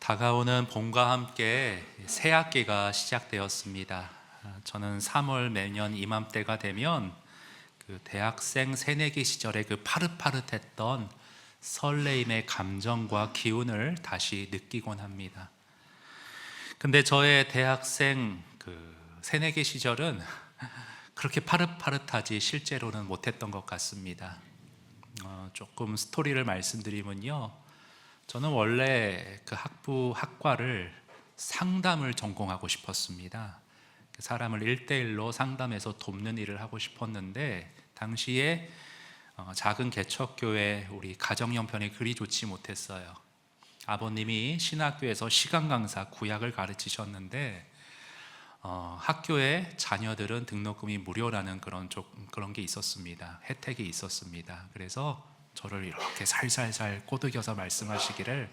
다가오는 봄과 함께 새 학기가 시작되었습니다. 저는 3월 매년 이맘때가 되면 그 대학생 새내기 시절의 그 파릇파릇했던 설레임의 감정과 기운을 다시 느끼곤 합니다. 근데 저의 대학생 새내기 시절은 그렇게 파릇파릇하지 실제로는 못했던 것 같습니다. 조금 스토리를 말씀드리면요, 저는 원래 그 학과를 상담을 전공하고 싶었습니다. 사람을 1대1로 상담해서 돕는 일을 하고 싶었는데, 당시에 작은 개척교회 우리 가정 형편이 그리 좋지 못했어요. 아버님이 신학교에서 시간 강사 구약을 가르치셨는데, 학교에 자녀들은 등록금이 무료라는 그런 게 있었습니다. 혜택이 있었습니다. 그래서 저를 이렇게 살살살 꼬드겨서 말씀하시기를,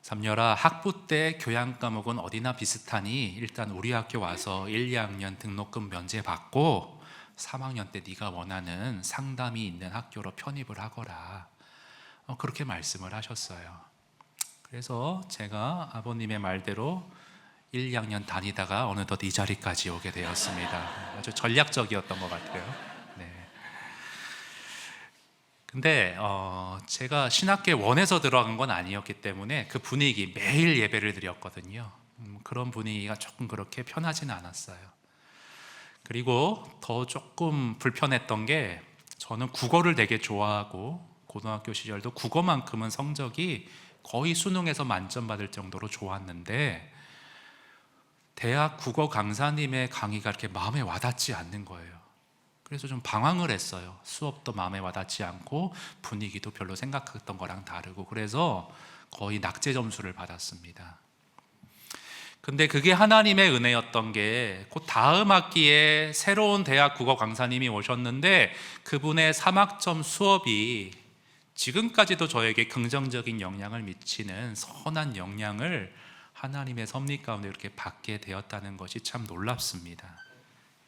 삼녀라, 학부 때 교양 과목은 어디나 비슷하니 일단 우리 학교 와서 1, 2학년 등록금 면제 받고 3학년 때 네가 원하는 상담이 있는 학교로 편입을 하거라. 그렇게 말씀을 하셨어요. 그래서 제가 아버님의 말대로 1, 2학년 다니다가 어느덧 이 자리까지 오게 되었습니다. 아주 전략적이었던 것 같아요. 근데 제가 신학교에 원해서 들어간 건 아니었기 때문에 그 분위기, 매일 예배를 드렸거든요. 그런 분위기가 조금 그렇게 편하지는 않았어요. 그리고 더 조금 불편했던 게, 저는 국어를 되게 좋아하고 고등학교 시절도 국어만큼은 성적이 거의 수능에서 만점 받을 정도로 좋았는데, 대학 국어 강사님의 강의가 이렇게 마음에 와닿지 않는 거예요. 그래서 좀 방황을 했어요. 수업도 마음에 와닿지 않고 분위기도 별로 생각했던 거랑 다르고, 그래서 거의 낙제 점수를 받았습니다. 근데 그게 하나님의 은혜였던 게, 곧 다음 학기에 새로운 대학 국어 강사님이 오셨는데, 그분의 3학점 수업이 지금까지도 저에게 긍정적인 영향을 미치는 선한 영향을 하나님의 섭리 가운데 이렇게 받게 되었다는 것이 참 놀랍습니다.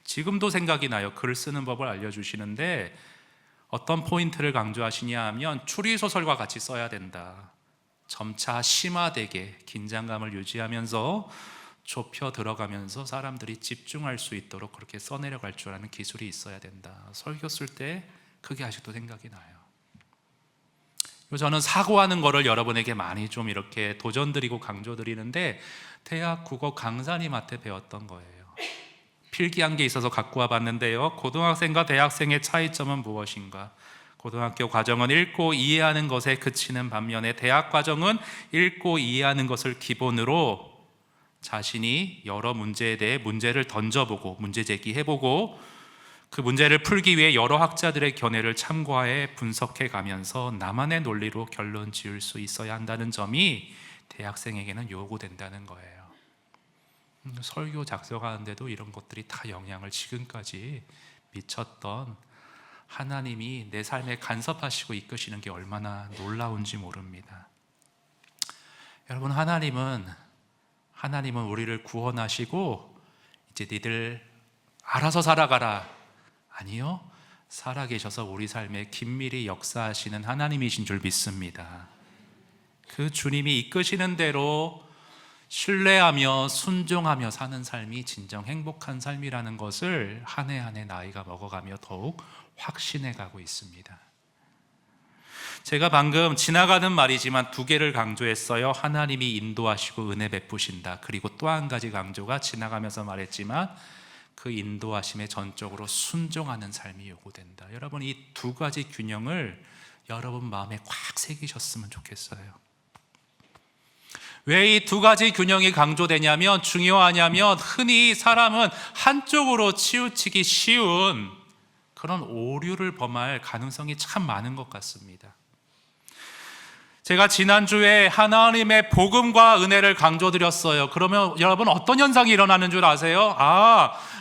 지금도 생각이 나요. 글 쓰는 법을 알려주시는데 어떤 포인트를 강조하시냐 하면, 추리소설과 같이 써야 된다. 점차 심화되게 긴장감을 유지하면서 좁혀 들어가면서 사람들이 집중할 수 있도록 그렇게 써내려갈 줄 아는 기술이 있어야 된다. 설교 쓸 때 그게 아직도 생각이 나요. 저는 사고하는 거를 여러분에게 많이 좀 이렇게 도전드리고 강조드리는데, 대학 국어 강사님한테 배웠던 거예요. 필기한 게 있어서 갖고 와봤는데요, 고등학생과 대학생의 차이점은 무엇인가? 고등학교 과정은 읽고 이해하는 것에 그치는 반면에, 대학 과정은 읽고 이해하는 것을 기본으로 자신이 여러 문제에 대해 문제를 던져보고 문제 제기해보고, 그 문제를 풀기 위해 여러 학자들의 견해를 참고해 분석해 가면서 나만의 논리로 결론 지을 수 있어야 한다는 점이 대학생에게는 요구된다는 거예요. 설교 작성하는데도 이런 것들이 다 영향을 지금까지 미쳤던 하나님이 내 삶에 간섭하시고 이끄시는 게 얼마나 놀라운지 모릅니다. 여러분, 하나님은 우리를 구원하시고 이제 니들 알아서 살아가라, 아니요, 살아계셔서 우리 삶에 긴밀히 역사하시는 하나님이신 줄 믿습니다. 그 주님이 이끄시는 대로 신뢰하며 순종하며 사는 삶이 진정 행복한 삶이라는 것을 한 해 한 해 나이가 먹어가며 더욱 확신해 가고 있습니다. 제가 방금 지나가는 말이지만 2개를 강조했어요. 하나님이 인도하시고 은혜 베푸신다. 그리고 또 한 가지 강조가, 지나가면서 말했지만 그 인도하심에 전적으로 순종하는 삶이 요구된다. 여러분, 이 2가지 균형을 여러분 마음에 꽉 새기셨으면 좋겠어요. 왜 이 2가지 균형이 강조되냐면, 중요하냐면, 흔히 사람은 한쪽으로 치우치기 쉬운 그런 오류를 범할 가능성이 참 많은 것 같습니다. 제가 지난주에 하나님의 복음과 은혜를 강조드렸어요. 그러면 여러분, 어떤 현상이 일어나는 줄 아세요?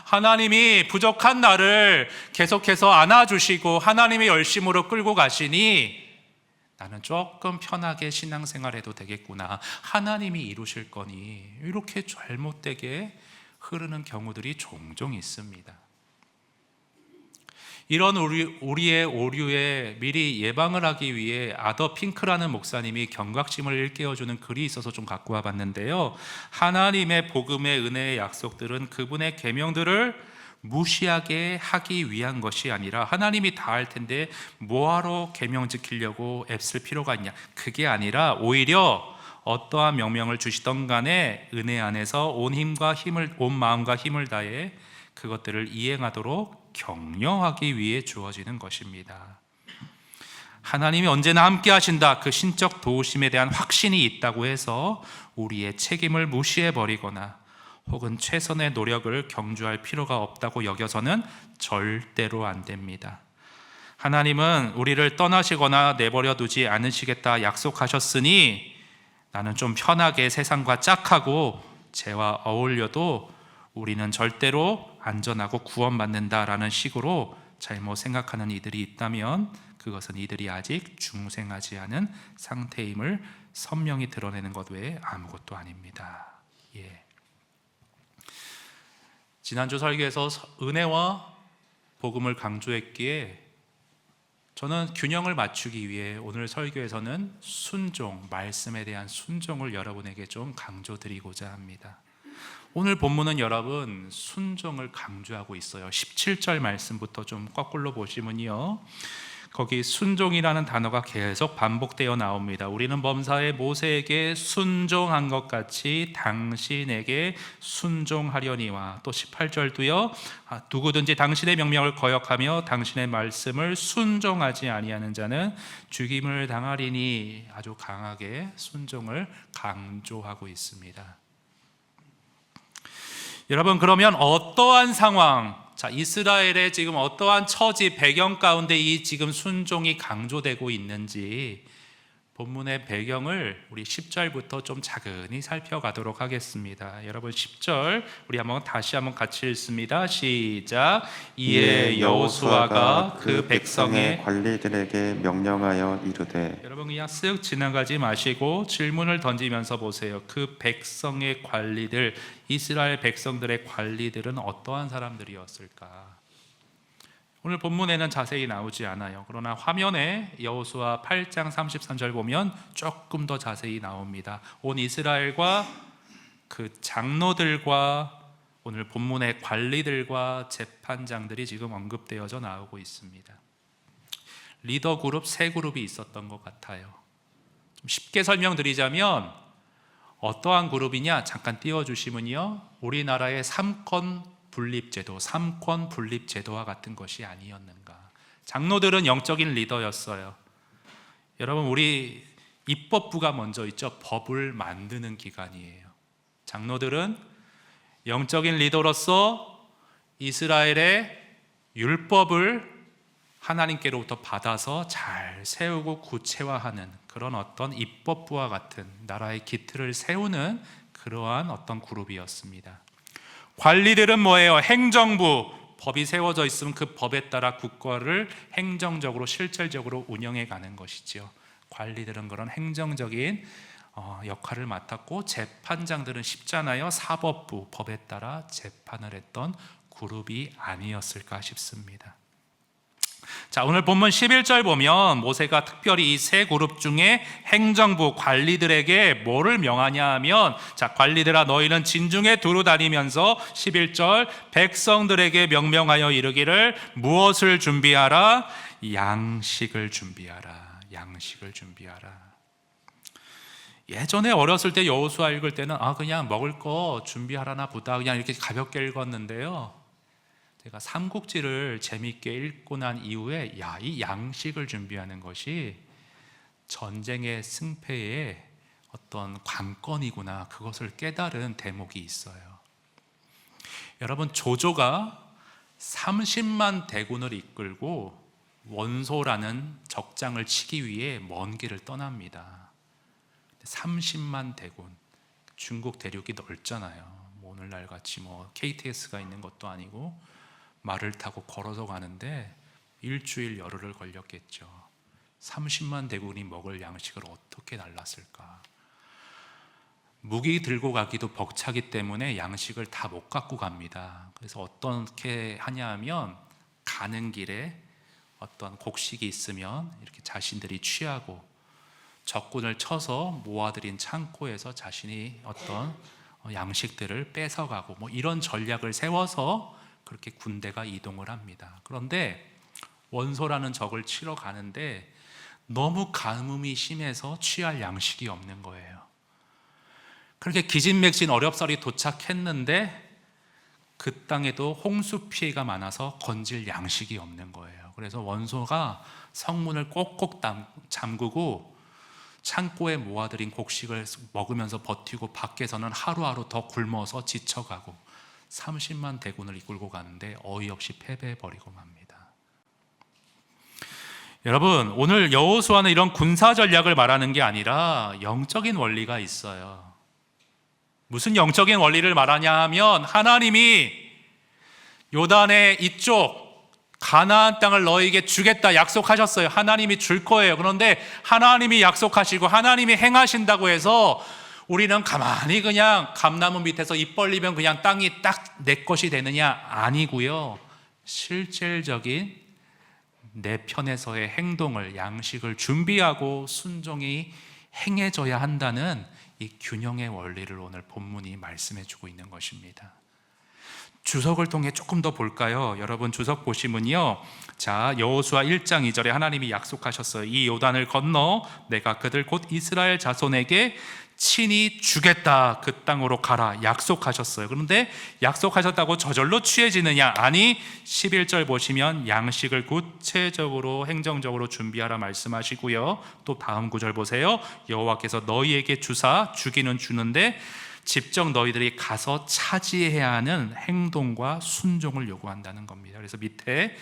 하나님이 부족한 나를 계속해서 안아주시고 하나님의 열심으로 끌고 가시니 나는 조금 편하게 신앙생활해도 되겠구나, 하나님이 이루실 거니, 이렇게 잘못되게 흐르는 경우들이 종종 있습니다. 이런 우리의 오류에 미리 예방을 하기 위해 아더 핑크라는 목사님이 경각심을 일깨워주는 글이 있어서 좀 갖고 와봤는데요. 하나님의 복음의 은혜의 약속들은 그분의 계명들을 무시하게 하기 위한 것이 아니라 하나님이 다 할 텐데 뭐하러 계명 지키려고 애쓸 필요가 있냐, 그게 아니라 오히려 어떠한 명령을 주시던 간에 은혜 안에서 온 마음과 힘을 다해 그것들을 이행하도록 격려하기 위해 주어지는 것입니다. 하나님이 언제나 함께 하신다, 그 신적 도우심에 대한 확신이 있다고 해서 우리의 책임을 무시해버리거나 혹은 최선의 노력을 경주할 필요가 없다고 여겨서는 절대로 안 됩니다. 하나님은 우리를 떠나시거나 내버려 두지 않으시겠다 약속하셨으니 나는 좀 편하게 세상과 짝하고 쟤와 어울려도 우리는 절대로 안전하고 구원받는다라는 식으로 잘못 생각하는 이들이 있다면 그것은 이들이 아직 중생하지 않은 상태임을 선명히 드러내는 것 외에 아무것도 아닙니다. 지난주 설교에서 은혜와 복음을 강조했기에 저는 균형을 맞추기 위해 오늘 설교에서는 순종, 말씀에 대한 순종을 여러분에게 좀 강조드리고자 합니다. 오늘 본문은 여러분 순종을 강조하고 있어요. 17절 말씀부터 좀 거꾸로 보시면요, 거기 순종이라는 단어가 계속 반복되어 나옵니다. 우리는 범사에 모세에게 순종한 것 같이 당신에게 순종하려니와, 또 18절도요, 누구든지 당신의 명령을 거역하며 당신의 말씀을 순종하지 아니하는 자는 죽임을 당하리니, 아주 강하게 순종을 강조하고 있습니다. 여러분, 그러면 어떠한 상황, 이스라엘의 지금 어떠한 처지 배경 가운데 이 지금 순종이 강조되고 있는지 본문의 배경을 우리 10절부터 좀 자근히 살펴가도록 하겠습니다. 여러분 10절 우리 다시 한번 같이 읽습니다. 시작. 이에 여호수아가 그 백성의 관리들에게 명령하여 이르되, 여러분 그냥 쓱 지나가지 마시고 질문을 던지면서 보세요. 그 백성의 관리들, 이스라엘 백성들의 관리들은 어떠한 사람들이었을까? 오늘 본문에는 자세히 나오지 않아요. 그러나 화면에 여호수아 8장 33절 보면 조금 더 자세히 나옵니다. 온 이스라엘과 그 장로들과 오늘 본문의 관리들과 재판장들이 지금 언급되어져 나오고 있습니다. 리더 그룹 세 그룹이 있었던 것 같아요. 좀 쉽게 설명드리자면 어떠한 그룹이냐 잠깐 띄워주시면요, 우리나라의 삼권 분립 제도와 같은 것이 아니었는가. 장로들은 영적인 리더였어요. 여러분, 우리 입법부가 먼저 있죠. 법을 만드는 기관이에요. 장로들은 영적인 리더로서 이스라엘의 율법을 하나님께로부터 받아서 잘 세우고 구체화하는 그런 어떤 입법부와 같은 나라의 기틀을 세우는 그러한 어떤 그룹이었습니다. 관리들은 뭐예요? 행정부, 법이 세워져 있으면 그 법에 따라 국가를 행정적으로 실질적으로 운영해 가는 것이죠. 관리들은 그런 행정적인 역할을 맡았고, 재판장들은 쉽잖아요. 사법부, 법에 따라 재판을 했던 그룹이 아니었을까 싶습니다. 자, 오늘 본문 11절 보면 모세가 특별히 이 세 그룹 중에 행정부 관리들에게 뭐를 명하냐 하면, 자, 관리들아 너희는 진중에 두루 다니면서 11절 백성들에게 명명하여 이르기를 무엇을 준비하라? 양식을 준비하라. 양식을 준비하라. 예전에 어렸을 때 여호수아 읽을 때는 그냥 먹을 거 준비하라나 보다 그냥 이렇게 가볍게 읽었는데요, 제가 삼국지를 재미있게 읽고 난 이후에 이 양식을 준비하는 것이 전쟁의 승패의 어떤 관건이구나, 그것을 깨달은 대목이 있어요. 여러분, 조조가 30만 대군을 이끌고 원소라는 적장을 치기 위해 먼 길을 떠납니다. 30만 대군, 중국 대륙이 넓잖아요. 오늘날 같이 KTX가 있는 것도 아니고 말을 타고 걸어서 가는데 일주일 열흘을 걸렸겠죠. 30만 대군이 먹을 양식을 어떻게 날랐을까? 무기 들고 가기도 벅차기 때문에 양식을 다 못 갖고 갑니다. 그래서 어떻게 하냐 하면 가는 길에 어떤 곡식이 있으면 이렇게 자신들이 취하고 적군을 쳐서 모아들인 창고에서 자신이 어떤 양식들을 뺏어가고 뭐 이런 전략을 세워서 그렇게 군대가 이동을 합니다. 그런데 원소라는 적을 치러 가는데 너무 가뭄이 심해서 취할 양식이 없는 거예요. 그렇게 기진맥진 어렵사리 도착했는데 그 땅에도 홍수 피해가 많아서 건질 양식이 없는 거예요. 그래서 원소가 성문을 꼭꼭 잠그고 창고에 모아들인 곡식을 먹으면서 버티고 밖에서는 하루하루 더 굶어서 지쳐가고 30만 대군을 이끌고 가는데 어이없이 패배해버리고 맙니다. 여러분, 오늘 여호수아는 이런 군사 전략을 말하는 게 아니라 영적인 원리가 있어요. 무슨 영적인 원리를 말하냐 하면 하나님이 요단의 이쪽 가나안 땅을 너에게 주겠다 약속하셨어요. 하나님이 줄 거예요. 그런데 하나님이 약속하시고 하나님이 행하신다고 해서 우리는 가만히 그냥 감나무 밑에서 입 벌리면 그냥 땅이 딱 내 것이 되느냐? 아니고요. 실질적인 내 편에서의 행동을, 양식을 준비하고 순종이 행해져야 한다는 이 균형의 원리를 오늘 본문이 말씀해 주고 있는 것입니다. 주석을 통해 조금 더 볼까요? 여러분 주석 보시면요, 자 여호수아 1장 2절에 하나님이 약속하셨어요. 이 요단을 건너 내가 그들 곧 이스라엘 자손에게 친히 주겠다. 그 땅으로 가라 약속하셨어요. 그런데 약속하셨다고 저절로 취해지느냐? 아니, 11절 보시면 양식을 구체적으로 행정적으로 준비하라 말씀하시고요. 또 다음 구절 보세요. 여호와께서 너희에게 주사 주기는 주는데 직접 너희들이 가서 차지해야 하는 행동과 순종을 요구한다는 겁니다. 그래서 밑에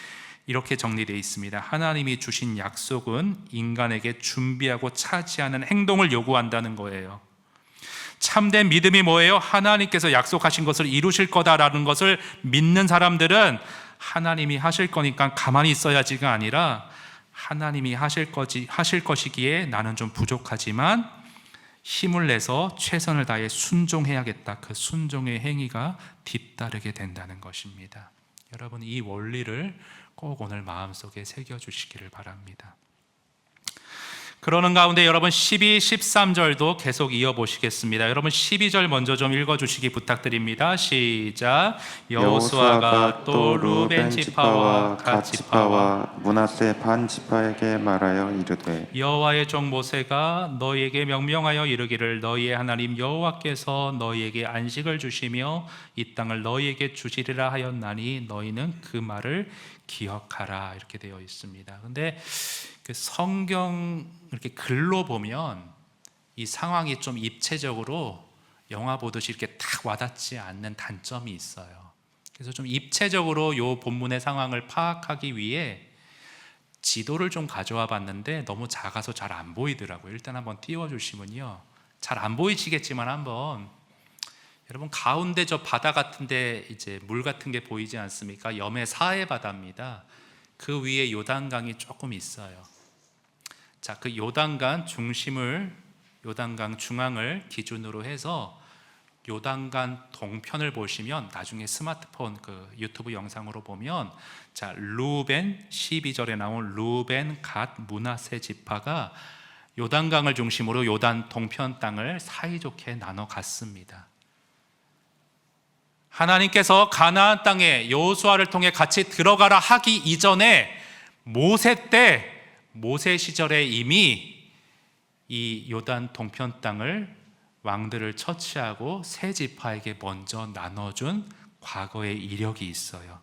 이렇게 정리되어 있습니다. 하나님이 주신 약속은 인간에게 준비하고 차지하는 행동을 요구한다는 거예요. 참된 믿음이 뭐예요? 하나님께서 약속하신 것을 이루실 거다라는 것을 믿는 사람들은 하나님이 하실 거니까 가만히 있어야지가 아니라 하나님이 하실 것이기에 나는 좀 부족하지만 힘을 내서 최선을 다해 순종해야겠다. 그 순종의 행위가 뒤따르게 된다는 것입니다. 여러분, 이 원리를 꼭 오늘 마음속에 새겨주시기를 바랍니다. 그러는 가운데 여러분 12, 13절도 계속 이어보시겠습니다. 여러분 12절 먼저 좀 읽어주시기 부탁드립니다. 시작. 여호수아가 또 루벤 지파와 갓 지파와 므낫세 반 지파에게 말하여 이르되 여호와의 종 모세가 너희에게 명령하여 이르기를 너희의 하나님 여호와께서 너희에게 안식을 주시며 이 땅을 너희에게 주시리라 하였나니 너희는 그 말을 기억하라. 이렇게 되어 있습니다. 근데 그 성경 이렇게 글로 보면 이 상황이 좀 입체적으로 영화 보듯이 이렇게 딱 와닿지 않는 단점이 있어요. 그래서 좀 입체적으로 이 본문의 상황을 파악하기 위해 지도를 좀 가져와 봤는데 너무 작아서 잘 안 보이더라고요. 일단 한번 띄워주시면요, 잘 안 보이시겠지만 한번 여러분 가운데 저 바다 같은데 이제 물 같은 게 보이지 않습니까? 염해 사해 바다입니다. 그 위에 요단강이 조금 있어요. 자, 그 요단강 중심을, 요단강 중앙을 기준으로 해서 요단강 동편을 보시면 나중에 스마트폰 그 유튜브 영상으로 보면 자 루벤 12절에 나온 루벤 갓 므낫세 지파가 요단강을 중심으로 요단 동편 땅을 사이좋게 나눠 갔습니다. 하나님께서 가나안 땅에 여호수아를 통해 같이 들어가라 하기 이전에 모세 시절에 이미 이 요단 동편 땅을 왕들을 처치하고 세 지파에게 먼저 나눠준 과거의 이력이 있어요.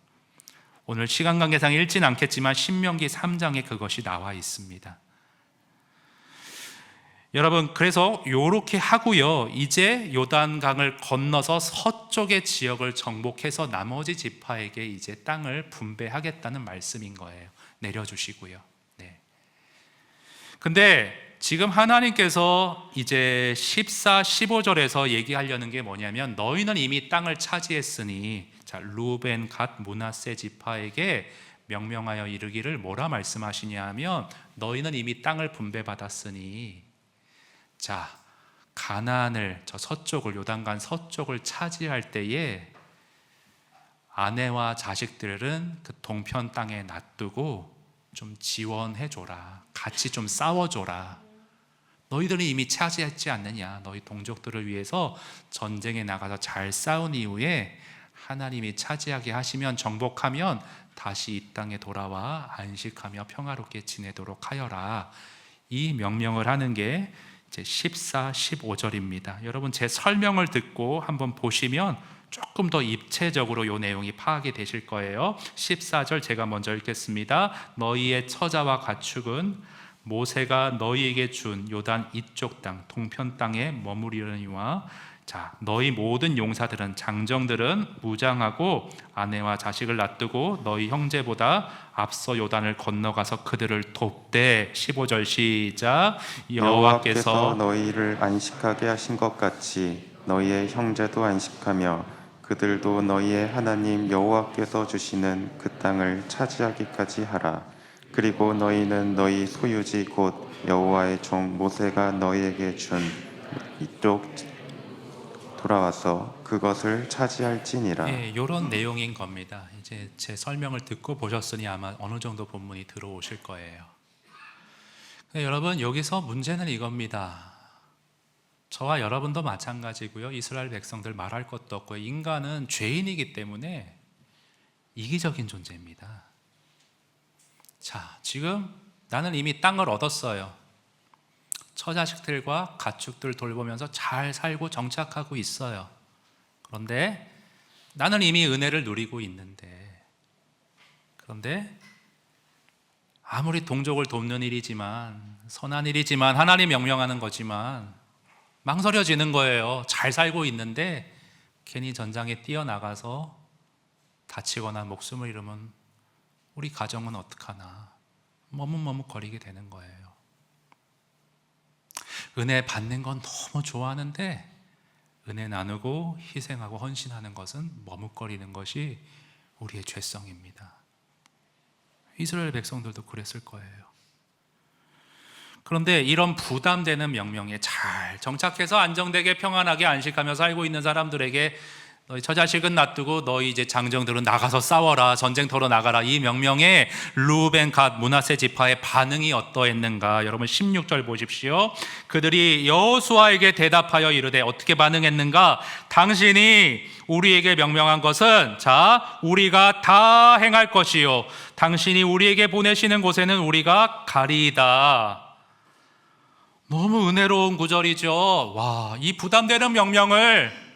오늘 시간 관계상 읽진 않겠지만 신명기 3장에 그것이 나와 있습니다. 여러분, 그래서 이렇게 하고요, 이제 요단강을 건너서 서쪽의 지역을 정복해서 나머지 지파에게 이제 땅을 분배하겠다는 말씀인 거예요. 내려주시고요. 네. 근데 지금 하나님께서 이제 14, 15절에서 얘기하려는 게 뭐냐면 너희는 이미 땅을 차지했으니, 자 루벤 갓 므낫세 지파에게 명령하여 이르기를 뭐라 말씀하시냐 하면 너희는 이미 땅을 분배받았으니 자 가나안을, 저 서쪽을, 요단강 서쪽을 차지할 때에 아내와 자식들은 그 동편 땅에 놔두고 좀 지원해줘라, 같이 좀 싸워줘라. 너희들은 이미 차지했지 않느냐. 너희 동족들을 위해서 전쟁에 나가서 잘 싸운 이후에 하나님이 차지하게 하시면, 정복하면 다시 이 땅에 돌아와 안식하며 평화롭게 지내도록 하여라. 이 명령을 하는 게 이제 14, 15절입니다. 여러분, 제 설명을 듣고 한번 보시면 조금 더 입체적으로 이 내용이 파악이 되실 거예요. 14절 제가 먼저 읽겠습니다. 너희의 처자와 가축은 모세가 너희에게 준 요단 이쪽 땅 동편 땅에 머무리려니와, 자, 너희 모든 용사들은, 장정들은 무장하고 아내와 자식을 놔두고 너희 형제보다 앞서 요단을 건너가서 그들을 돕되. 15절 시작. 여호와께서 너희를 안식하게 하신 것 같이 너희의 형제도 안식하며 그들도 너희의 하나님 여호와께서 주시는 그 땅을 차지하기까지 하라. 그리고 너희는 너희 소유지 곧 여호와의 종 모세가 너희에게 준 이쪽 돌아와서 그것을 차지할지니라. 예, 이런 내용인 겁니다. 이제 제 설명을 듣고 보셨으니 아마 어느 정도 본문이 들어오실 거예요. 근데 여러분, 여기서 문제는 이겁니다. 저와 여러분도 마찬가지고요. 이스라엘 백성들 말할 것도 없고, 인간은 죄인이기 때문에 이기적인 존재입니다. 자, 지금 나는 이미 땅을 얻었어요. 처자식들과 가축들 돌보면서 잘 살고 정착하고 있어요. 그런데 나는 이미 은혜를 누리고 있는데, 그런데 아무리 동족을 돕는 일이지만, 선한 일이지만, 하나님 명령하는 거지만 망설여지는 거예요. 잘 살고 있는데 괜히 전장에 뛰어나가서 다치거나 목숨을 잃으면 우리 가정은 어떡하나 머뭇머뭇거리게 되는 거예요. 은혜 받는 건 너무 좋아하는데 은혜 나누고 희생하고 헌신하는 것은 머뭇거리는 것이 우리의 죄성입니다. 이스라엘 백성들도 그랬을 거예요. 그런데 이런 부담되는 명령에 잘 정착해서 안정되게 평안하게 안식하며 살고 있는 사람들에게 너희 처자식은 놔두고 너희 이제 장정들은 나가서 싸워라, 전쟁터로 나가라, 이 명령에 루벤, 갓, 므낫세 지파의 반응이 어떠했는가? 여러분 16절 보십시오. 그들이 여호수아에게 대답하여 이르되, 어떻게 반응했는가? 당신이 우리에게 명령한 것은, 자, 우리가 다 행할 것이요 당신이 우리에게 보내시는 곳에는 우리가 가리이다. 너무 은혜로운 구절이죠. 와, 이 부담되는 명령을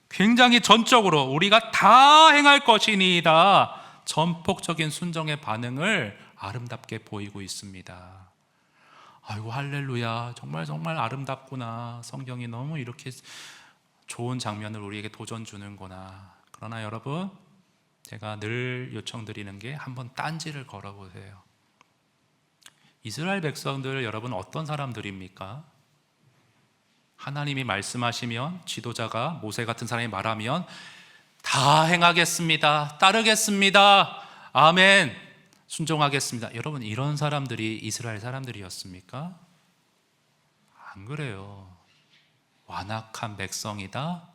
굉장히 전적으로 우리가 다 행할 것이니이다, 전폭적인 순종의 반응을 아름답게 보이고 있습니다. 아이고 할렐루야, 정말 정말 아름답구나. 성경이 너무 이렇게 좋은 장면을 우리에게 도전 주는구나. 그러나 여러분, 제가 늘 요청드리는 게 한번 딴지를 걸어보세요. 이스라엘 백성들, 여러분 어떤 사람들입니까? 하나님이 말씀하시면, 지도자가 모세 같은 사람이 말하면 다 행하겠습니다, 따르겠습니다, 아멘, 순종하겠습니다. 여러분, 이런 사람들이 이스라엘 사람들이었습니까? 안 그래요. 완악한 백성이다,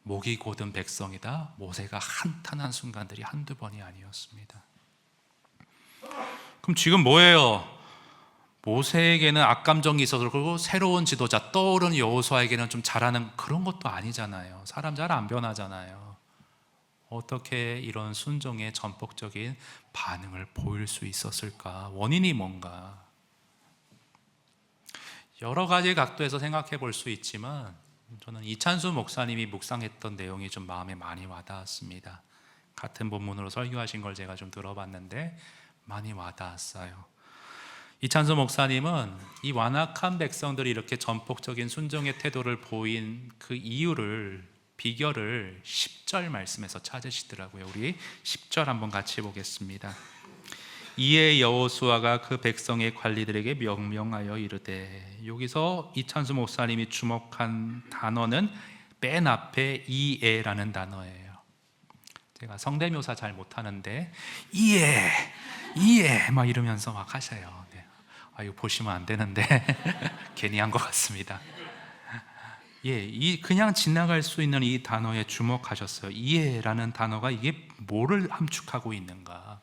목이 곧은 백성이다, 모세가 한탄한 순간들이 한두 번이 아니었습니다. 그럼 지금 뭐예요? 모세에게는 악감정이 있어서 그러고 새로운 지도자 떠오르는 여호수아에게는 좀 잘하는 그런 것도 아니잖아요. 사람 잘 안 변하잖아요. 어떻게 이런 순종의 전폭적인 반응을 보일 수 있었을까? 원인이 뭔가? 여러 가지 각도에서 생각해 볼 수 있지만 저는 이찬수 목사님이 묵상했던 내용이 좀 마음에 많이 와닿았습니다. 같은 본문으로 설교하신 걸 제가 좀 들어봤는데 많이 와닿았어요. 이찬수 목사님은 이 완악한 백성들이 이렇게 전폭적인 순종의 태도를 보인 그 이유를, 비결을 10절 말씀에서 찾으시더라고요. 우리 10절 한번 같이 보겠습니다. 이에 여호수아가 그 백성의 관리들에게 명령하여 이르되, 여기서 이찬수 목사님이 주목한 단어는 맨 앞에 이에라는 단어예요. 제가 성대묘사 잘 못하는데 이에 막 이러면서 막 하셔요. 네. 이거 보시면 안 되는데 괜히 한 것 같습니다. 그냥 지나갈 수 있는 이 단어에 주목하셨어요. 이해라는 단어가 이게 뭐를 함축하고 있는가?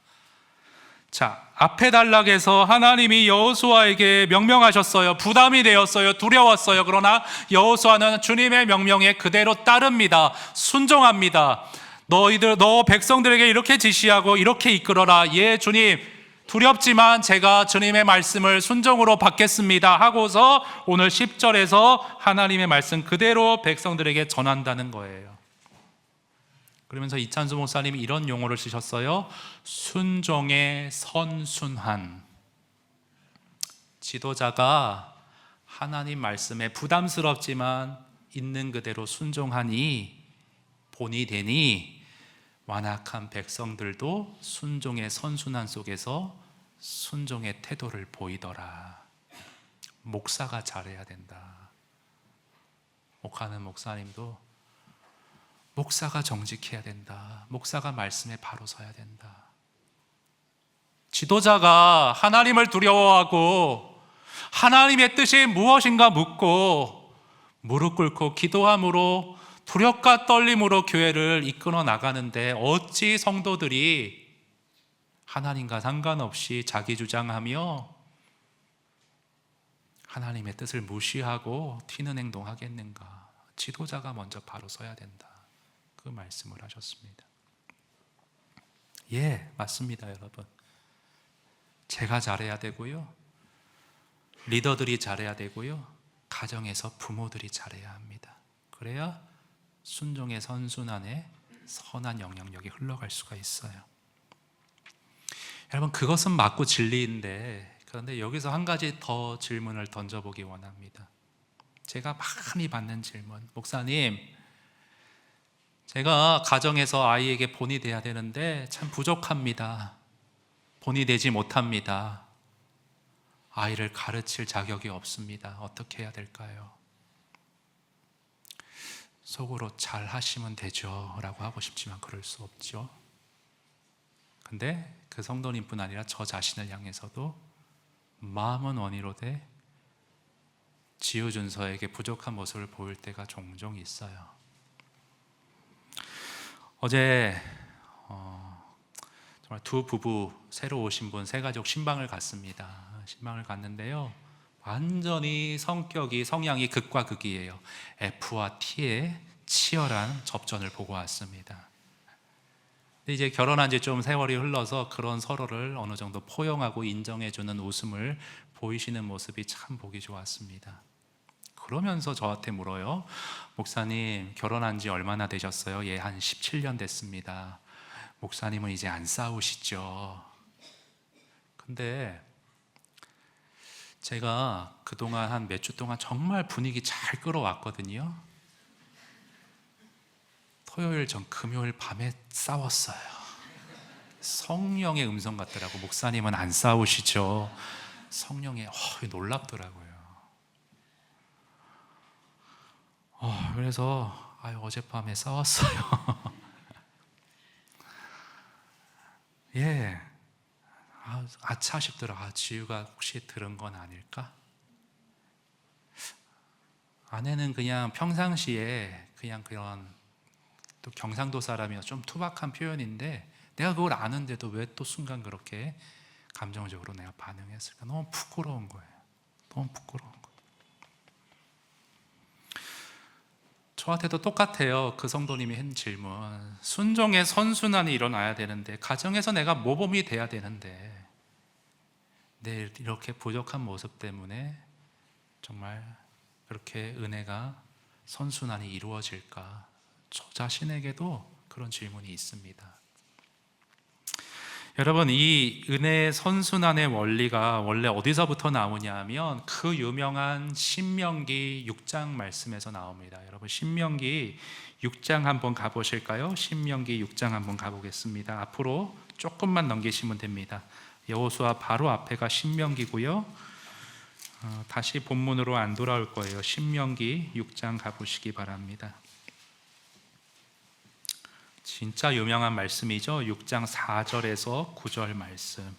자, 앞에 단락에서 하나님이 여호수아에게 명령하셨어요. 부담이 되었어요. 두려웠어요. 그러나 여호수아는 주님의 명령에 그대로 따릅니다. 순종합니다. 너 백성들에게 이렇게 지시하고 이렇게 이끌어라. 예, 주님, 두렵지만 제가 주님의 말씀을 순종으로 받겠습니다 하고서 오늘 10절에서 하나님의 말씀 그대로 백성들에게 전한다는 거예요. 그러면서 이찬수 목사님이 이런 용어를 쓰셨어요. 순종의 선순한. 지도자가 하나님 말씀에 부담스럽지만 있는 그대로 순종하니 본이 되니 완악한 백성들도 순종의 선순한 속에서 순종의 태도를 보이더라. 목사가 잘해야 된다. 목하는 목사님도 목사가 정직해야 된다. 목사가 말씀에 바로 서야 된다. 지도자가 하나님을 두려워하고 하나님의 뜻이 무엇인가 묻고 무릎 꿇고 기도함으로 두렵과 떨림으로 교회를 이끌어 나가는데 어찌 성도들이 하나님과 상관없이 자기 주장하며 하나님의 뜻을 무시하고 튀는 행동하겠는가? 지도자가 먼저 바로 서야 된다. 그 말씀을 하셨습니다. 예, 맞습니다, 여러분. 제가 잘해야 되고요. 리더들이 잘해야 되고요. 가정에서 부모들이 잘해야 합니다. 그래야 순종의 선순환에 선한 영향력이 흘러갈 수가 있어요. 여러분, 그것은 맞고 진리인데, 그런데 여기서 한 가지 더 질문을 던져보기 원합니다. 제가 많이 받는 질문. 목사님, 제가 가정에서 아이에게 본이 돼야 되는데 참 부족합니다. 본이 되지 못합니다. 아이를 가르칠 자격이 없습니다. 어떻게 해야 될까요? 속으로 잘 하시면 되죠 라고 하고 싶지만 그럴 수 없죠. 근데 그 성도님뿐 아니라 저 자신을 향해서도 마음은 원이로되 지우준서에게 부족한 모습을 보일 때가 종종 있어요. 어제 정말 두 부부 새로 오신 분 세 가족 신방을 갔습니다. 신방을 갔는데요, 완전히 성향이 극과 극이에요. F와 T의 치열한 접전을 보고 왔습니다. 근데 이제 결혼한 지 좀 세월이 흘러서 그런 서로를 어느 정도 포용하고 인정해주는 웃음을 보이시는 모습이 참 보기 좋았습니다. 그러면서 저한테 물어요. 목사님, 결혼한 지 얼마나 되셨어요? 예, 한 17년 됐습니다. 목사님은 이제 안 싸우시죠? 근데 제가 그동안 한 몇 주 동안 정말 분위기 잘 끌어왔거든요. 토요일 전 금요일 밤에 싸웠어요. 성령의 음성 같더라고. 목사님은 안 싸우시죠? 성령의 놀랍더라고요. 그래서 어젯밤에 싸웠어요. 예, 아차 싶더라. 지우가 혹시 들은 건 아닐까? 아내는 그냥 평상시에 그냥 그런, 또 경상도 사람이어서 좀 투박한 표현인데 내가 그걸 아는데도 왜 또 순간 그렇게 감정적으로 내가 반응했을까? 너무 부끄러운 거예요. 너무 부끄러운 거예요. 저한테도 똑같아요. 그 성도님이 한 질문. 순종의 선순환이 일어나야 되는데, 가정에서 내가 모범이 돼야 되는데 내 이렇게 부족한 모습 때문에 정말 그렇게 은혜가 선순환이 이루어질까? 저 자신에게도 그런 질문이 있습니다. 여러분, 이 은혜의 선순환의 원리가 원래 어디서부터 나오냐 하면 그 유명한 신명기 6장 말씀에서 나옵니다. 여러분, 신명기 6장 한번 가보실까요? 신명기 6장 한번 가보겠습니다. 앞으로 조금만 넘기시면 됩니다. 여호수아 바로 앞에가 신명기고요. 다시 본문으로 안 돌아올 거예요. 신명기 6장 가보시기 바랍니다. 진짜 유명한 말씀이죠. 6장 4절에서 9절 말씀.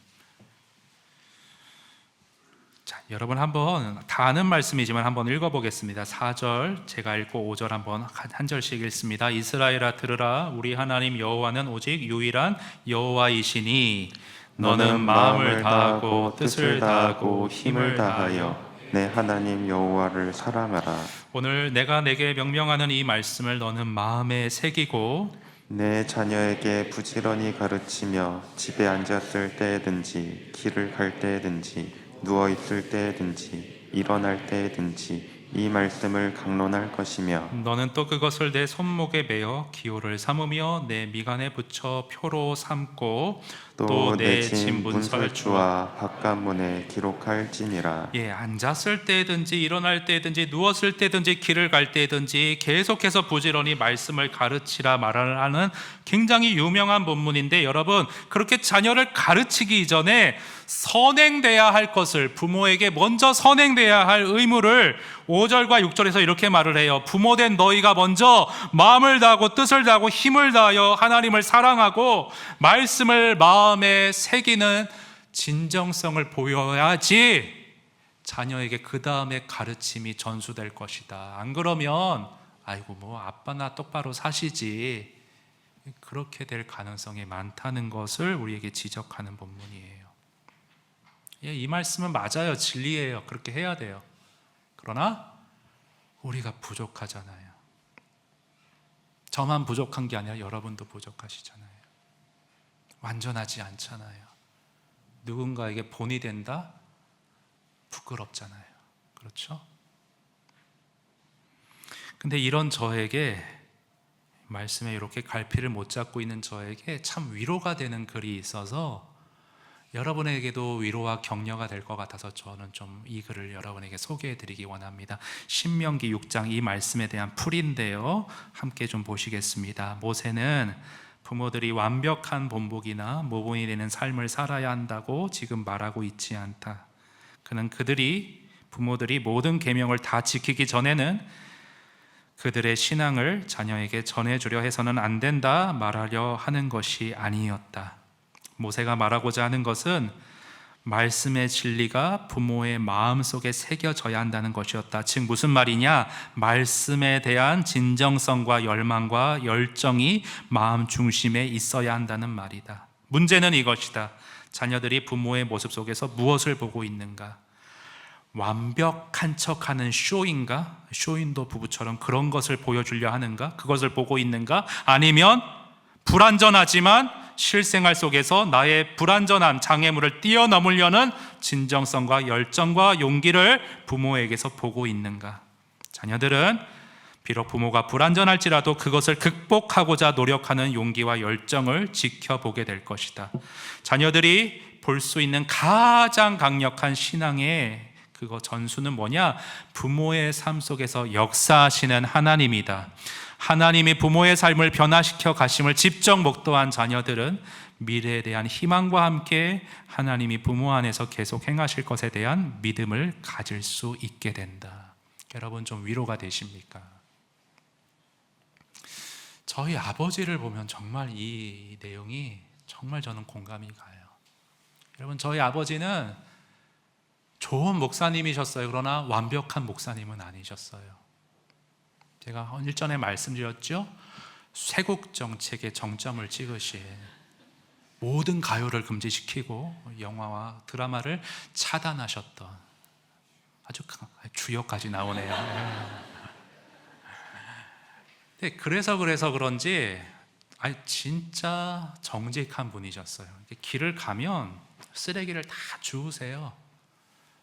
자, 여러분 한번 다 아는 말씀이지만 한번 읽어보겠습니다. 4절 제가 읽고 5절 한번 한 절씩 읽습니다. 이스라엘아 들으라, 우리 하나님 여호와는 오직 유일한 여호와이시니 너는 마음을 다하고 뜻을 다하고 힘을 다하여 내 하나님 여호와를 사랑하라. 오늘 내가 내게 명령하는 이 말씀을 너는 마음에 새기고 내 자녀에게 부지런히 가르치며 집에 앉았을 때든지 길을 갈 때든지 누워 있을 때든지 일어날 때든지 이 말씀을 강론할 것이며 너는 또 그것을 내 손목에 매어 기호를 삼으며 내 미간에 붙여 표로 삼고 또 내 내 진 문설주와 바깥문에 기록할지니라. 앉았을 때든지 일어날 때든지 누웠을 때든지 길을 갈 때든지 계속해서 부지런히 말씀을 가르치라 말하는 굉장히 유명한 본문인데, 여러분 그렇게 자녀를 가르치기 이전에 선행돼야 할 것을, 부모에게 먼저 선행돼야 할 의무를 5절과 6절에서 이렇게 말을 해요. 부모된 너희가 먼저 마음을 다하고 뜻을 다하고 힘을 다하여 하나님을 사랑하고 말씀을 마음에 새기는 진정성을 보여야지 자녀에게 그 다음에 가르침이 전수될 것이다. 안 그러면 아이고 뭐 아빠나 똑바로 사시지, 그렇게 될 가능성이 많다는 것을 우리에게 지적하는 본문이에요. 이 말씀은 맞아요. 진리예요. 그렇게 해야 돼요. 그러나 우리가 부족하잖아요. 저만 부족한 게 아니라 여러분도 부족하시잖아요. 완전하지 않잖아요. 누군가에게 본이 된다? 부끄럽잖아요. 그렇죠? 근데 이런 저에게, 말씀에 이렇게 갈피를 못 잡고 있는 저에게 참 위로가 되는 글이 있어서 여러분에게도 위로와 격려가 될 것 같아서 저는 좀 이 글을 여러분에게 소개해 드리기 원합니다. 신명기 6장 이 말씀에 대한 풀인데요, 함께 좀 보시겠습니다. 모세는 부모들이 완벽한 본복이나 모범이 되는 삶을 살아야 한다고 지금 말하고 있지 않다. 그는 부모들이 모든 계명을 다 지키기 전에는 그들의 신앙을 자녀에게 전해주려 해서는 안 된다 말하려 하는 것이 아니었다. 모세가 말하고자 하는 것은 말씀의 진리가 부모의 마음속에 새겨져야 한다는 것이었다. 즉 무슨 말이냐? 말씀에 대한 진정성과 열망과 열정이 마음 중심에 있어야 한다는 말이다. 문제는 이것이다. 자녀들이 부모의 모습 속에서 무엇을 보고 있는가? 완벽한 척하는 쇼인가? 쇼인도 부부처럼 그런 것을 보여주려 하는가? 그것을 보고 있는가? 아니면 불완전하지만 실생활 속에서 나의 불완전한 장애물을 뛰어넘으려는 진정성과 열정과 용기를 부모에게서 보고 있는가? 자녀들은 비록 부모가 불완전할지라도 그것을 극복하고자 노력하는 용기와 열정을 지켜보게 될 것이다. 자녀들이 볼 수 있는 가장 강력한 신앙의 그거 전수는 뭐냐? 부모의 삶 속에서 역사하시는 하나님이다. 하나님이 부모의 삶을 변화시켜 가심을 직접 목도한 자녀들은 미래에 대한 희망과 함께 하나님이 부모 안에서 계속 행하실 것에 대한 믿음을 가질 수 있게 된다. 여러분 좀 위로가 되십니까? 저희 아버지를 보면 정말 이 내용이 정말 저는 공감이 가요. 여러분 저희 아버지는 좋은 목사님이셨어요. 그러나 완벽한 목사님은 아니셨어요. 제가 일전에 말씀드렸죠. 쇄국 정책의 정점을 찍으신, 모든 가요를 금지시키고 영화와 드라마를 차단하셨던, 아주 주역까지 나오네요. 네, 그래서 그런지 진짜 정직한 분이셨어요. 길을 가면 쓰레기를 다 주우세요.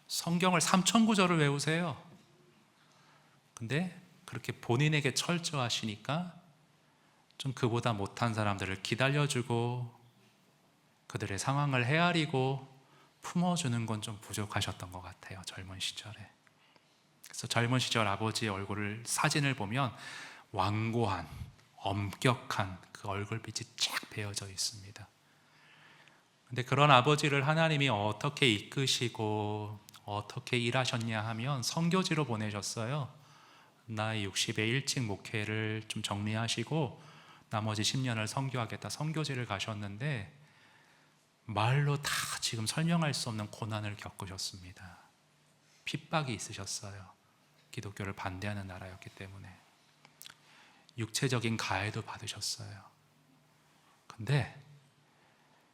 성경을 3,000구절을 외우세요. 근데 그렇게 본인에게 철저하시니까 좀 그보다 못한 사람들을 기다려주고 그들의 상황을 헤아리고 품어주는 건 좀 부족하셨던 것 같아요. 젊은 시절에. 그래서 젊은 시절 아버지의 얼굴을 사진을 보면 완고한, 엄격한 그 얼굴빛이 쫙 배어져 있습니다. 근데 그런 아버지를 하나님이 어떻게 이끄시고 어떻게 일하셨냐 하면 선교지로 보내셨어요. 나이 60에 일찍 목회를 좀 정리하시고 나머지 10년을 선교하겠다 선교지를 가셨는데 말로 다 지금 설명할 수 없는 고난을 겪으셨습니다. 핍박이 있으셨어요. 기독교를 반대하는 나라였기 때문에. 육체적인 가해도 받으셨어요. 근데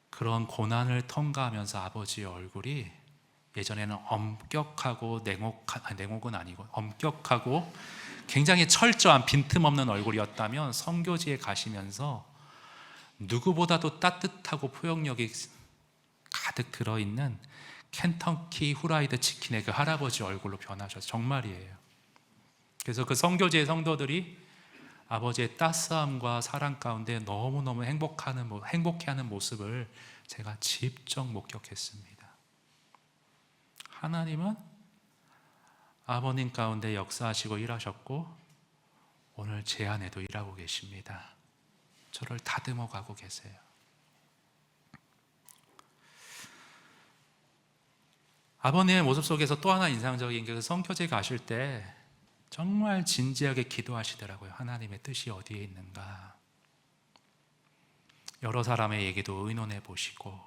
그런 고난을 통과하면서 아버지의 얼굴이 예전에는 엄격하고 냉혹은 아니고 엄격하고 굉장히 철저한 빈틈없는 얼굴이었다면 선교지에 가시면서 누구보다도 따뜻하고 포용력이 가득 들어있는 켄터키 후라이드 치킨의 그 할아버지 얼굴로 변하셔서 정말이에요. 그래서 그 선교지의 성도들이 아버지의 따스함과 사랑 가운데 너무너무 행복해하는 모습을 제가 직접 목격했습니다. 하나님은 아버님 가운데 역사하시고 일하셨고 오늘 제 안에도 일하고 계십니다. 저를 다듬어 가고 계세요. 아버님의 모습 속에서 또 하나 인상적인 게 그 선교제 가실 때 정말 진지하게 기도하시더라고요. 하나님의 뜻이 어디에 있는가. 여러 사람의 얘기도 의논해 보시고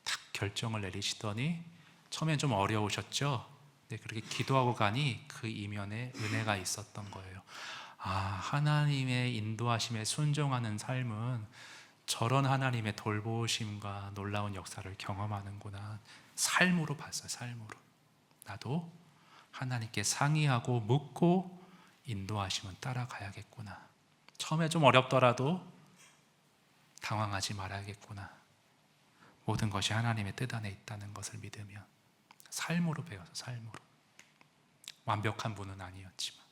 딱 결정을 내리시더니 처음엔 좀 어려우셨죠? 근데 그렇게 기도하고 가니 그 이면에 은혜가 있었던 거예요. 아, 하나님의 인도하심에 순종하는 삶은 저런 하나님의 돌보심과 놀라운 역사를 경험하는구나. 삶으로 봤어요. 삶으로. 나도 하나님께 상의하고 묻고 인도하시면 따라가야겠구나. 처음에 좀 어렵더라도 당황하지 말아야겠구나. 모든 것이 하나님의 뜻 안에 있다는 것을 믿으면 삶으로 배워서 삶으로. 완벽한 분은 아니었지만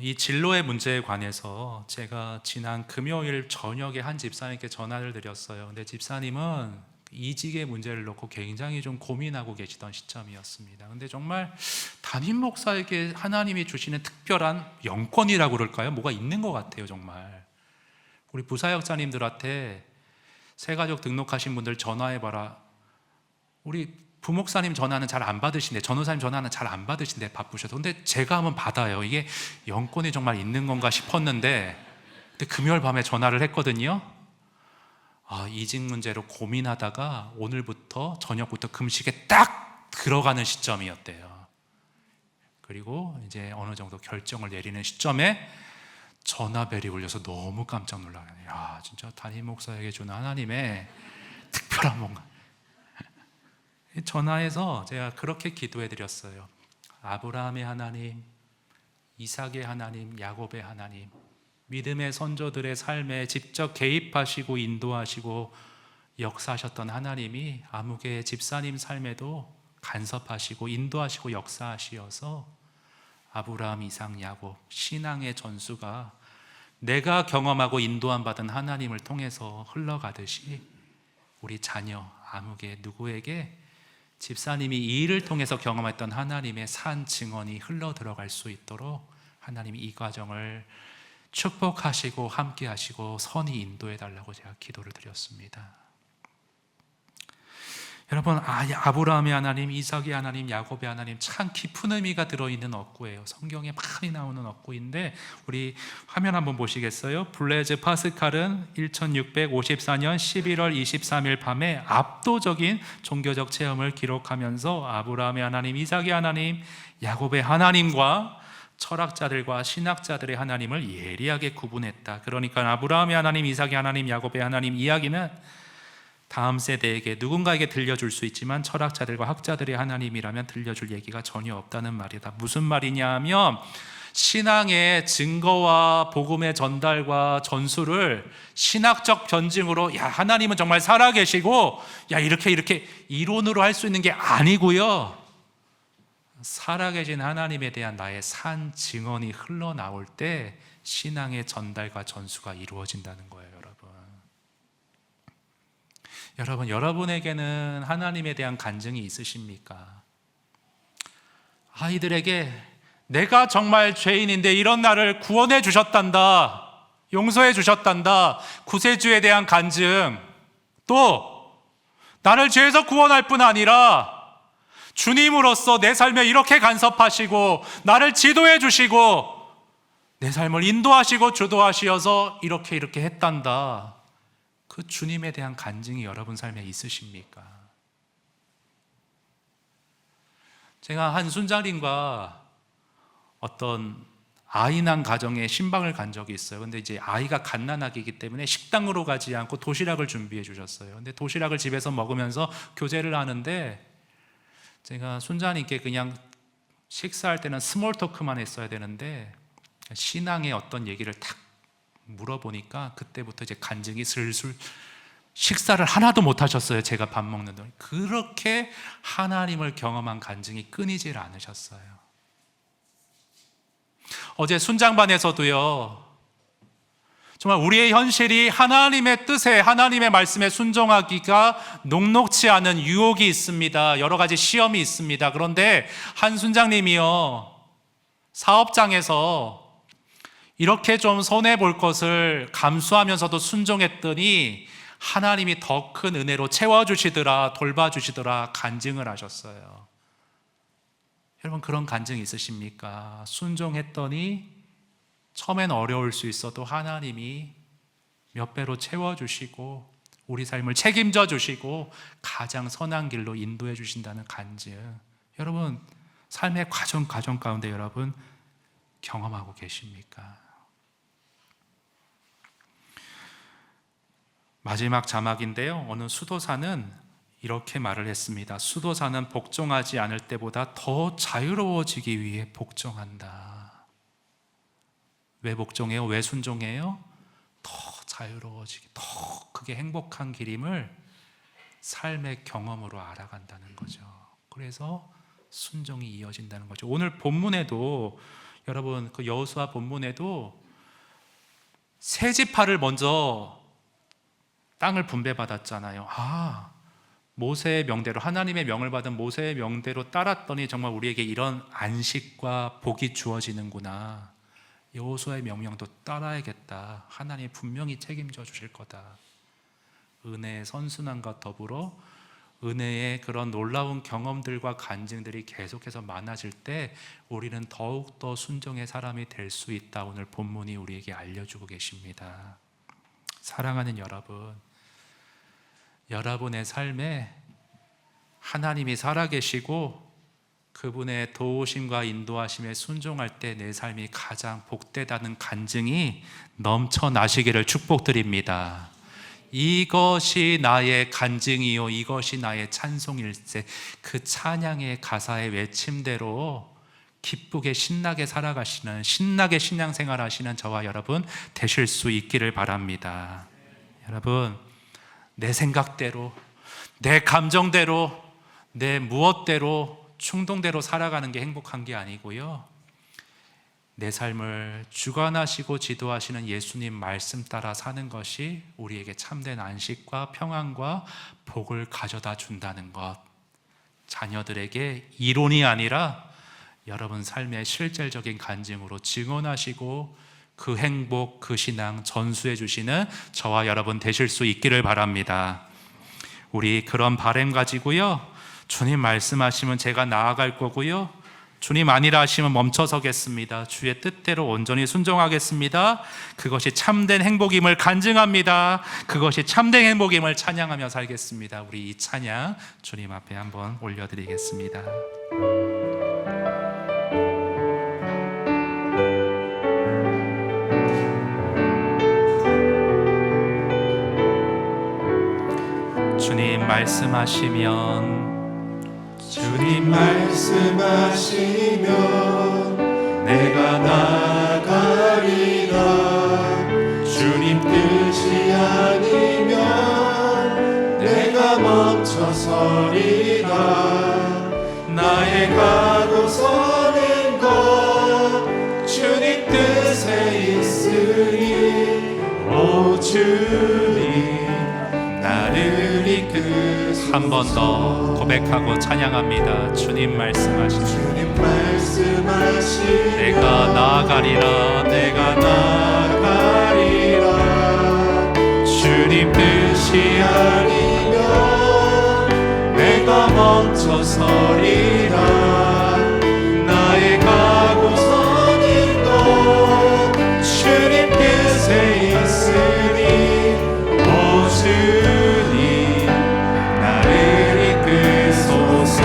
이 진로의 문제에 관해서 제가 지난 금요일 저녁에 한 집사님께 전화를 드렸어요. 근데 집사님은 이직의 문제를 놓고 굉장히 좀 고민하고 계시던 시점이었습니다. 근데 정말 담임 목사에게 하나님이 주시는 특별한 영권이라고 그럴까요? 뭐가 있는 것 같아요. 정말 우리 부사역자님들한테 새가족 등록하신 분들 전화해봐라. 우리 부목사님 전화는 잘 안 받으신대, 전호사님 전화는 잘 안 받으신대, 바쁘셔서. 근데 제가 하면 받아요. 이게 영권이 정말 있는 건가 싶었는데, 근데 금요일 밤에 전화를 했거든요. 이직 문제로 고민하다가 오늘부터 저녁부터 금식에 딱 들어가는 시점이었대요. 그리고 이제 어느 정도 결정을 내리는 시점에 전화벨이 울려서 너무 깜짝 놀라요. 야, 진짜 담임 목사에게 주는 하나님의 특별한 뭔가. 전화해서 제가 그렇게 기도해 드렸어요. 아브라함의 하나님, 이삭의 하나님, 야곱의 하나님, 믿음의 선조들의 삶에 직접 개입하시고 인도하시고 역사하셨던 하나님이 아무개 집사님 삶에도 간섭하시고 인도하시고 역사하시어서 아브라함, 이삭, 야곱 신앙의 전수가 내가 경험하고 인도함 받은 하나님을 통해서 흘러가듯이 우리 자녀 아무개 누구에게 집사님이 이 일을 통해서 경험했던 하나님의 산 증언이 흘러 들어갈 수 있도록 하나님이 이 과정을 축복하시고 함께 하시고 선히 인도해 달라고 제가 기도를 드렸습니다. 여러분, 아브라함의 하나님, 이삭의 하나님, 야곱의 하나님 참 깊은 의미가 들어있는 억구예요. 성경에 많이 나오는 억구인데 우리 화면 한번 보시겠어요? 블레즈 파스칼은 1654년 11월 23일 밤에 압도적인 종교적 체험을 기록하면서 아브라함의 하나님, 이삭의 하나님, 야곱의 하나님과 철학자들과 신학자들의 하나님을 예리하게 구분했다. 그러니까 아브라함의 하나님, 이삭의 하나님, 야곱의 하나님 이야기는 다음 세대에게 누군가에게 들려줄 수 있지만 철학자들과 학자들의 하나님이라면 들려줄 얘기가 전혀 없다는 말이다. 무슨 말이냐 하면 신앙의 증거와 복음의 전달과 전수를 신학적 변증으로 야 하나님은 정말 살아계시고 야 이렇게 이론으로 할 수 있는 게 아니고요, 살아계신 하나님에 대한 나의 산 증언이 흘러나올 때 신앙의 전달과 전수가 이루어진다는 거예요. 여러분, 여러분에게는 하나님에 대한 간증이 있으십니까? 아이들에게 내가 정말 죄인인데 이런 나를 구원해 주셨단다, 용서해 주셨단다, 구세주에 대한 간증, 또 나를 죄에서 구원할 뿐 아니라 주님으로서 내 삶에 이렇게 간섭하시고 나를 지도해 주시고 내 삶을 인도하시고 주도하시어서 이렇게 했단다. 그 주님에 대한 간증이 여러분 삶에 있으십니까? 제가 한 순장님과 어떤 아이 난 가정에 신방을 간 적이 있어요. 근데 이제 아이가 갓난아기이기 때문에 식당으로 가지 않고 도시락을 준비해 주셨어요. 근데 도시락을 집에서 먹으면서 교제를 하는데 제가 순자님께 그냥 식사할 때는 스몰 토크만 했어야 되는데 신앙의 어떤 얘기를 탁 물어보니까 그때부터 이제 간증이 슬슬, 식사를 하나도 못 하셨어요. 제가 밥 먹는 동안. 그렇게 하나님을 경험한 간증이 끊이질 않으셨어요. 어제 순장반에서도요, 정말 우리의 현실이 하나님의 뜻에, 하나님의 말씀에 순종하기가 녹록치 않은 유혹이 있습니다. 여러 가지 시험이 있습니다. 그런데 한 순장님이요, 사업장에서 이렇게 좀 손해볼 것을 감수하면서도 순종했더니 하나님이 더 큰 은혜로 채워주시더라, 돌봐주시더라 간증을 하셨어요. 여러분, 그런 간증 있으십니까? 순종했더니 처음엔 어려울 수 있어도 하나님이 몇 배로 채워주시고 우리 삶을 책임져 주시고 가장 선한 길로 인도해 주신다는 간증, 여러분 삶의 과정 가운데 여러분 경험하고 계십니까? 마지막 자막인데요, 어느 수도사는 이렇게 말을 했습니다. 수도사는 복종하지 않을 때보다 더 자유로워지기 위해 복종한다. 왜 복종해요? 왜 순종해요? 더 자유로워지기, 더 그게 행복한 길임을 삶의 경험으로 알아간다는 거죠. 그래서 순종이 이어진다는 거죠. 오늘 본문에도 여러분, 그 여호수아 본문에도 세 지파를 먼저 땅을 분배받았잖아요. 모세의 명대로, 하나님의 명을 받은 모세의 명대로 따랐더니 정말 우리에게 이런 안식과 복이 주어지는구나. 여호수아의 명령도 따라야겠다. 하나님이 분명히 책임져 주실 거다. 은혜의 선순환과 더불어 은혜의 그런 놀라운 경험들과 간증들이 계속해서 많아질 때 우리는 더욱더 순종의 사람이 될 수 있다. 오늘 본문이 우리에게 알려주고 계십니다. 사랑하는 여러분, 여러분의 삶에 하나님이 살아계시고 그분의 도우심과 인도하심에 순종할 때 내 삶이 가장 복되다는 간증이 넘쳐나시기를 축복드립니다. 이것이 나의 간증이요, 이것이 나의 찬송일세. 그 찬양의 가사의 외침대로 기쁘게 신나게 살아가시는, 신나게 신앙생활 하시는 저와 여러분 되실 수 있기를 바랍니다. 여러분, 내 생각대로, 내 감정대로, 내 무엇대로, 충동대로 살아가는 게 행복한 게 아니고요, 내 삶을 주관하시고 지도하시는 예수님 말씀 따라 사는 것이 우리에게 참된 안식과 평안과 복을 가져다 준다는 것, 자녀들에게 이론이 아니라 여러분 삶의 실질적인 간증으로 증언하시고 그 행복, 그 신앙 전수해 주시는 저와 여러분 되실 수 있기를 바랍니다. 우리 그런 바람 가지고요, 주님 말씀하시면 제가 나아갈 거고요, 주님 아니라 하시면 멈춰서겠습니다. 주의 뜻대로 온전히 순종하겠습니다. 그것이 참된 행복임을 간증합니다. 그것이 참된 행복임을 찬양하며 살겠습니다. 우리 이 찬양 주님 앞에 한번 올려드리겠습니다. 주님 말씀하시면, 주님 말씀하시면 내가 나가리라. 주님 뜻이 아니면 내가 멈춰서리라. 나의 가고 서는 것 주님 뜻에 있으니 오 주님 나를 이끄소서. 한 번 더 고백하고 찬양합니다. 주님 말씀하시면 주님 말씀하시면 내가 나아가리라, 내가 나가리라. 주님 뜻이 아니면 내가 멈춰서리라. 나의 가고 서는 것 주님 뜻에 있으니 오 주님 나를 이끄소서.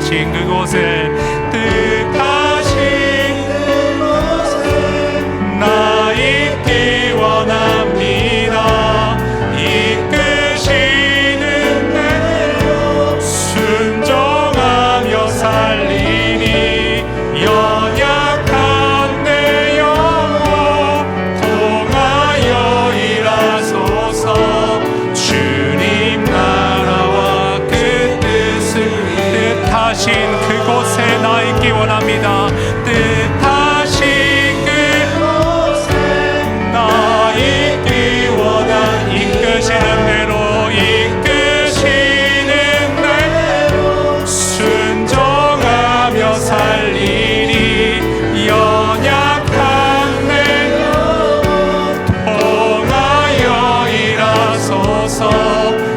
뜻하신 그곳에 나 있기 원합니다. 이끄시는 대로 순종하며 살리니 연약한 내 영혼 통하여 일하소서. 주님 나라와 그 뜻하신 그곳에 나 있기 원합니다. 뜻하신 그곳에 나 있기 원한 이끄시는 대로 순종하며 살리니 연약한 내 영혼 통하여 일하소서.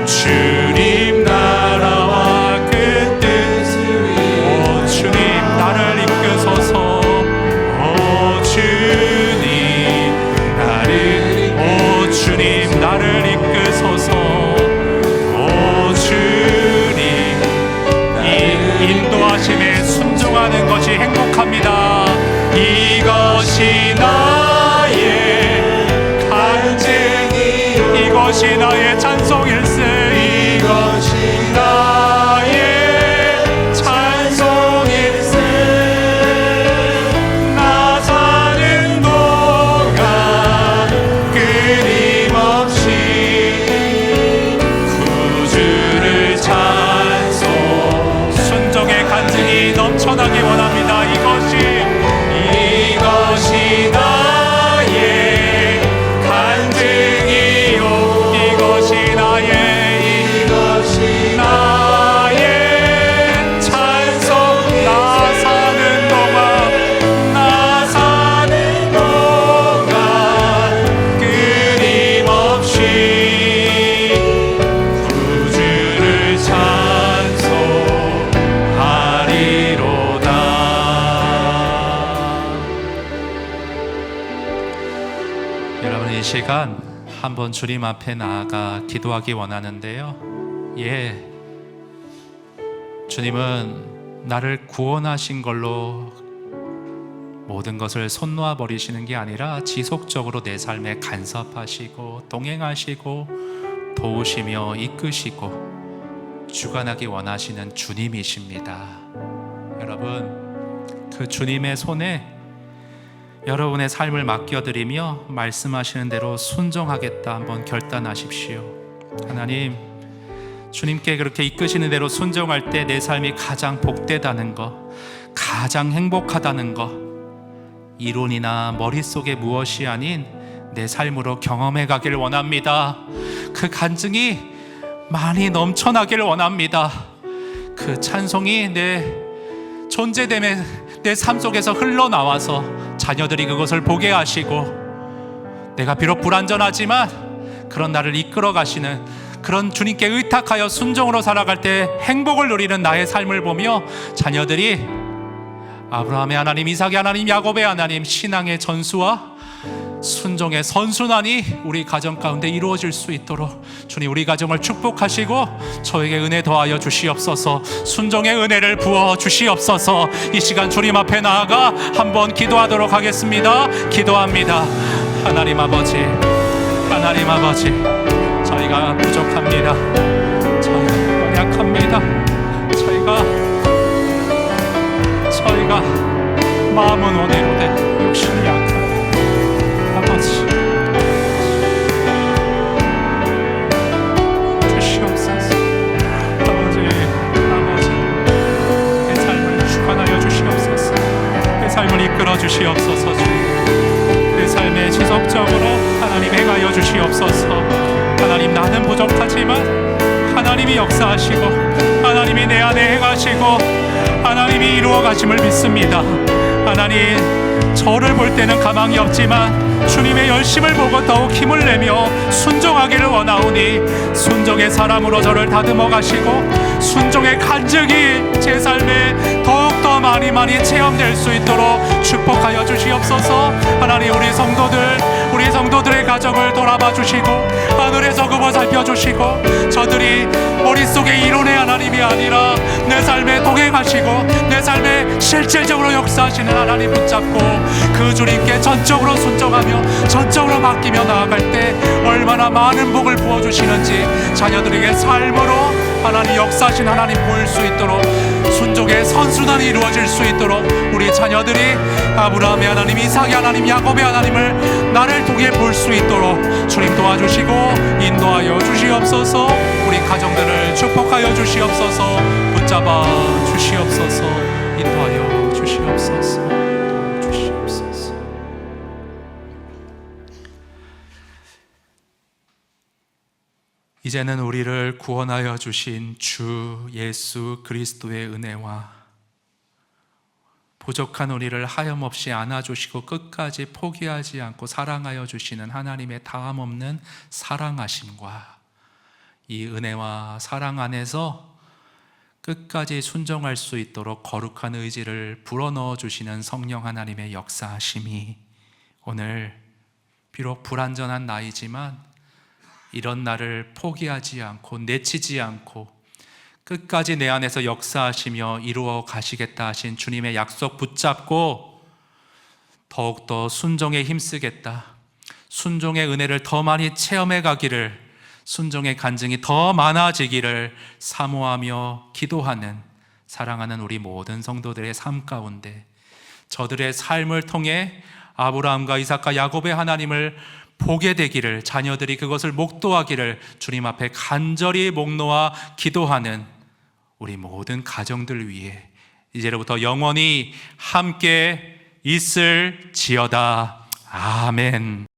주님 나라와 그 뜻 오 주님 나를 이끄소서. 오 주님 나를 이끄소서. 오 주님 이 인도하심에 순종하는 것이 행복합니다. 이것이 나의 간증이 이것이 나의 찬송일세. 이것이 나의 찬송일세. 나 사는 동안 끊임없이 구주를 찬송. 순종의 간증이 넘쳐나기 원합니다. 이것이 나의 간증이요. 이것이 나의 찬송. 나 사는 동안 끊임없이 구주를 찬송하리로다. 여러분 이 시간 한번 주님 앞에 나아가 기도하기 원하는데요. 주님은 나를 구원하신 걸로 모든 것을 손 놓아 버리시는 게 아니라 지속적으로 내 삶에 간섭하시고 동행하시고 도우시며 이끄시고 주관하기 원하시는 주님이십니다. 여러분 그 주님의 손에 여러분의 삶을 맡겨드리며 말씀하시는 대로 순종하겠다 한번 결단하십시오. 하나님, 주님께 그렇게 이끄시는 대로 순종할 때 내 삶이 가장 복되다는 것, 가장 행복하다는 것, 이론이나 머릿속에 무엇이 아닌 내 삶으로 경험해 가길 원합니다. 그 간증이 많이 넘쳐나길 원합니다. 그 찬송이 내 존재됨에 내 삶 속에서 흘러나와서 자녀들이 그것을 보게 하시고 내가 비록 불완전하지만 그런 나를 이끌어 가시는 그런 주님께 의탁하여 순종으로 살아갈 때 행복을 누리는 나의 삶을 보며 자녀들이 아브라함의 하나님, 이삭의 하나님, 야곱의 하나님, 신앙의 전수와 순종의 선순환이 우리 가정 가운데 이루어질 수 있도록 주님 우리 가정을 축복하시고 저에게 은혜 더하여 주시옵소서. 순종의 은혜를 부어 주시옵소서. 이 시간 주님 앞에 나아가 한번 기도하도록 하겠습니다. 기도합니다. 하나님 아버지, 하나님 아버지, 저희가 부족합니다. 저희가 연약합니다. 저희가 마음은 원해로되 욕심이 약합니다. 아버지 주시옵소서. 아버지 내 삶을 주관하여 주시옵소서. 내 삶을 이끌어 주시옵소서. 내 삶에 지속적으로 하나님 행하여 주시옵소서. 하나님 나는 부족하지만 하나님이 역사하시고 하나님이 내 안에 행하시고 하나님이 이루어 가심을 믿습니다. 하나님 저를 볼 때는 가망이 없지만 주님의 열심을 보고 더욱 힘을 내며 순종하기를 원하오니 순종의 사람으로 저를 다듬어 가시고 순종의 간증이 제 삶에 더욱더 많이 많이 체험될 수 있도록 축복하여 주시옵소서. 하나님, 우리 성도들의 가정을 돌아봐 주시고 하늘에서 그거 살펴주시고, 저들이 머릿속에 이론의 하나님이 아니라 내 삶에 동행하시고 내 삶에 실질적으로 역사하시는 하나님 붙잡고 그 주님께 전적으로 순종하며 전적으로 맡기며 나아갈 때 얼마나 많은 복을 부어주시는지 자녀들에게 삶으로 하나님 역사하신 하나님 보일 수 있도록, 순종의 선순환이 이루어질 수 있도록 우리 자녀들이 아브라함의 하나님, 이삭의 하나님, 야곱의 하나님을 나를 통해 볼 수 있도록 주님 도와주시고 인도하여 주시옵소서. 우리 가정들을 축복하여 주시옵소서. 붙잡아 주시옵소서. 인도하여 주시옵소서. 주시옵소서. 이제는 우리를 구원하여 주신 주 예수 그리스도의 은혜와 부족한 우리를 하염없이 안아주시고 끝까지 포기하지 않고 사랑하여 주시는 하나님의 다함없는 사랑하심과 이 은혜와 사랑 안에서 끝까지 순종할 수 있도록 거룩한 의지를 불어넣어 주시는 성령 하나님의 역사하심이 오늘 비록 불완전한 나이지만 이런 나를 포기하지 않고 내치지 않고 끝까지 내 안에서 역사하시며 이루어 가시겠다 하신 주님의 약속 붙잡고 더욱더 순종에 힘쓰겠다, 순종의 은혜를 더 많이 체험해 가기를, 순종의 간증이 더 많아지기를 사모하며 기도하는 사랑하는 우리 모든 성도들의 삶 가운데 저들의 삶을 통해 아브라함과 이삭과 야곱의 하나님을 보게 되기를, 자녀들이 그것을 목도하기를 주님 앞에 간절히 목놓아 기도하는 우리 모든 가정들 위해 이제로부터 영원히 함께 있을지어다. 아멘.